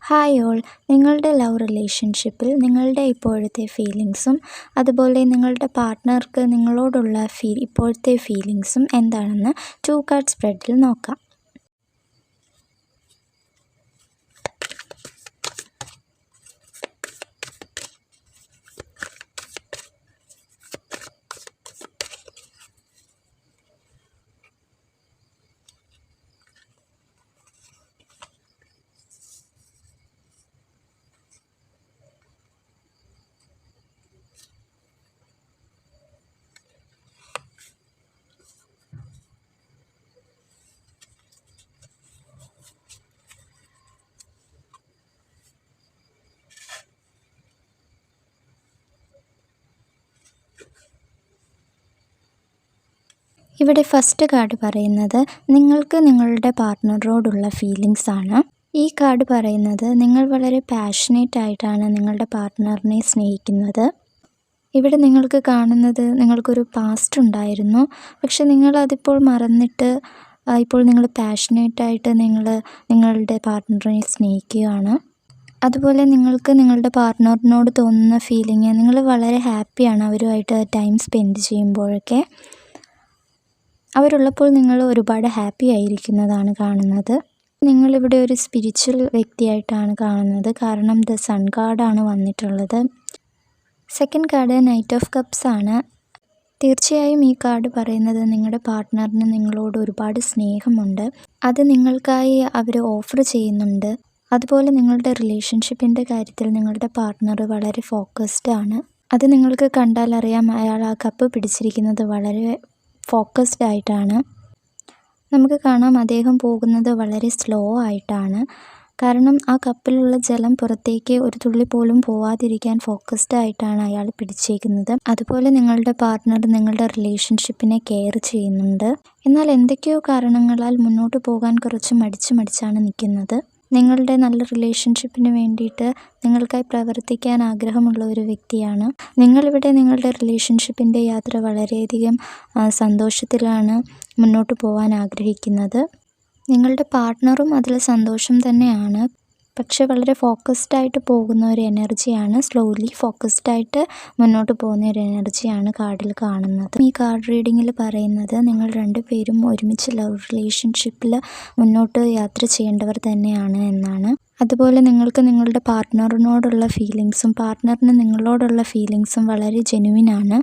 Hi all, നിങ്ങളുടെ love റിലേഷൻഷിപ്പിൽ നിങ്ങളുടെ ഇപ്പോഴത്തെ ഫീലിങ്സും അതുപോലെ നിങ്ങളുടെ പാർട്ട്ണർക്ക് നിങ്ങളോടുള്ള ഇപ്പോഴത്തെ ഫീലിങ്സും എന്താണെന്ന് 2 കാർഡ് സ്പ്രെഡിൽ നോക്കാം. ഇവിടെ ഫസ്റ്റ് കാർഡ് പറയുന്നത് നിങ്ങൾക്ക് നിങ്ങളുടെ പാർട്ട്ണറോടുള്ള ഫീലിങ്സ് ആണ്. ഈ കാർഡ് പറയുന്നത് നിങ്ങൾ വളരെ പാഷനേറ്റ് ആയിട്ടാണ് നിങ്ങളുടെ പാർട്ട്ണറിനെ സ്നേഹിക്കുന്നത്. ഇവിടെ നിങ്ങൾക്ക് കാണുന്നത് നിങ്ങൾക്കൊരു പാസ്റ്റ് ഉണ്ടായിരുന്നു, പക്ഷെ നിങ്ങളതിപ്പോൾ മറന്നിട്ട് ഇപ്പോൾ നിങ്ങൾ പാഷനേറ്റായിട്ട് നിങ്ങളുടെ പാർട്ട്ണറിനെ സ്നേഹിക്കുകയാണ്. അതുപോലെ നിങ്ങൾക്ക് നിങ്ങളുടെ പാർട്ട്ണറിനോട് തോന്നുന്ന ഫീലിംഗ്, നിങ്ങൾ വളരെ ഹാപ്പിയാണ് അവരുമായിട്ട് ടൈം സ്പെൻഡ് ചെയ്യുമ്പോഴൊക്കെ. അവരുള്ളപ്പോൾ നിങ്ങൾ ഒരുപാട് ഹാപ്പി ആയിരിക്കുന്നതാണ് കാണുന്നത്. നിങ്ങളിവിടെ ഒരു സ്പിരിച്വൽ വ്യക്തിയായിട്ടാണ് കാണുന്നത്, കാരണം ദ സൺ കാർഡാണ് വന്നിട്ടുള്ളത്. Second card knight of cups ആണ്. തീർച്ചയായും ഈ കാർഡ് പറയുന്നത് നിങ്ങളുടെ പാർട്ട്ണറിന് നിങ്ങളോട് ഒരുപാട് സ്നേഹമുണ്ട്, അത് നിങ്ങൾക്കായി അവർ ഓഫർ ചെയ്യുന്നുണ്ട്. അതുപോലെ നിങ്ങളുടെ റിലേഷൻഷിപ്പിൻ്റെ കാര്യത്തിൽ നിങ്ങളുടെ പാർട്ട്ണർ വളരെ ഫോക്കസ്ഡ് ആണ്. അത് നിങ്ങൾക്ക് കണ്ടാൽ അറിയാം, അയാൾ ആ കപ്പ് പിടിച്ചിരിക്കുന്നത് വളരെ ഫോക്കസ്ഡ് ആയിട്ടാണ്. നമുക്ക് കാണാം അദ്ദേഹം പോകുന്നത് വളരെ സ്ലോ ആയിട്ടാണ്, കാരണം ആ കപ്പിലുള്ള ജലം പുറത്തേക്ക് ഒരു തുള്ളി പോലും പോവാതിരിക്കാൻ ഫോക്കസ്ഡ് ആയിട്ടാണ് അയാൾ പിടിച്ചേക്കുന്നത്. അതുപോലെ നിങ്ങളുടെ പാർട്ട്ണർ നിങ്ങളുടെ റിലേഷൻഷിപ്പിനെ കെയർ ചെയ്യുന്നുണ്ട്, എന്നാൽ എന്തൊക്കെയോ കാരണങ്ങളാൽ മുന്നോട്ട് പോകാൻ കുറച്ച് മടിച്ചാണ് നിൽക്കുന്നത്. നിങ്ങളുടെ നല്ല റിലേഷൻഷിപ്പിന് വേണ്ടിയിട്ട് നിങ്ങൾക്കായി പ്രവർത്തിക്കാൻ ആഗ്രഹമുള്ള ഒരു വ്യക്തിയാണ്. നിങ്ങളിവിടെ നിങ്ങളുടെ റിലേഷൻഷിപ്പിൻ്റെ യാത്ര വളരെയധികം സന്തോഷത്തിലാണ് മുന്നോട്ട് പോകാൻ ആഗ്രഹിക്കുന്നത്. നിങ്ങളുടെ പാർട്ട്ണറും അതിൽ സന്തോഷം തന്നെയാണ്, പക്ഷെ വളരെ ഫോക്കസ്ഡ് ആയിട്ട് പോകുന്ന ഒരു എനർജിയാണ്, സ്ലോലി ഫോക്കസ്ഡ് ആയിട്ട് മുന്നോട്ട് പോകുന്ന ഒരു എനർജിയാണ് കാർഡിൽ കാണുന്നത്. ഈ കാർഡ് റീഡിങ്ങിൽ പറയുന്നത് നിങ്ങൾ രണ്ടുപേരും ഒരുമിച്ച് ലവ് റിലേഷൻഷിപ്പിൽ മുന്നോട്ട് യാത്ര ചെയ്യേണ്ടവർ തന്നെയാണ് എന്നാണ്. അതുപോലെ നിങ്ങൾക്ക് നിങ്ങളുടെ പാർട്ട്ണറിനോടുള്ള ഫീലിങ്സും പാർട്ട്ണറിന് നിങ്ങളോടുള്ള ഫീലിങ്സും വളരെ ജെനുവിൻ ആണ്.